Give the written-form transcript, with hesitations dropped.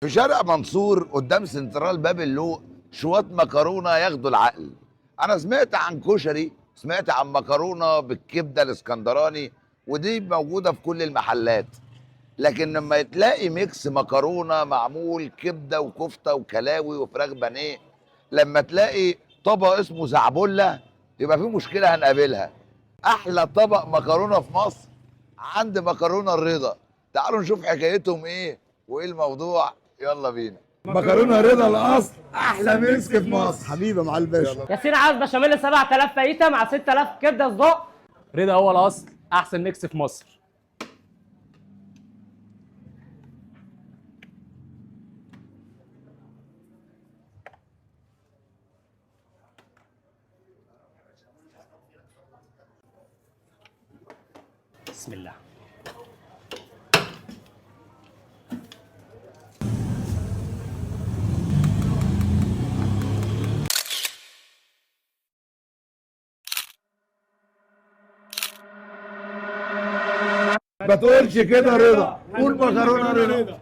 في شارع منصور قدام سنترال باب اللوق شويه مكرونه ياخدوا العقل. انا سمعت عن كشري، سمعت عن مكرونه بالكبده الاسكندراني، ودي موجوده في كل المحلات. لكن لما تلاقي ميكس مكرونه معمول كبده وكفته وكلاوي وفراخ بانيه، لما تلاقي طبق اسمه زعبله، يبقى في مشكله هنقابلها. احلى طبق مكرونه في مصر عند مكرونه الرضا. تعالوا نشوف حكايتهم ايه وايه الموضوع. يلا بينا. مكرونه رضا الاصل احلى مسك في مصر. حبيبي مع الباشا. ياسين عاوز بشاميل 7000 فايته مع 6000 كبده صدق. رضا هو الاصل، احسن ميكس في مصر. بسم الله. ما تقولش كده رضا، قول مكرونه رضا.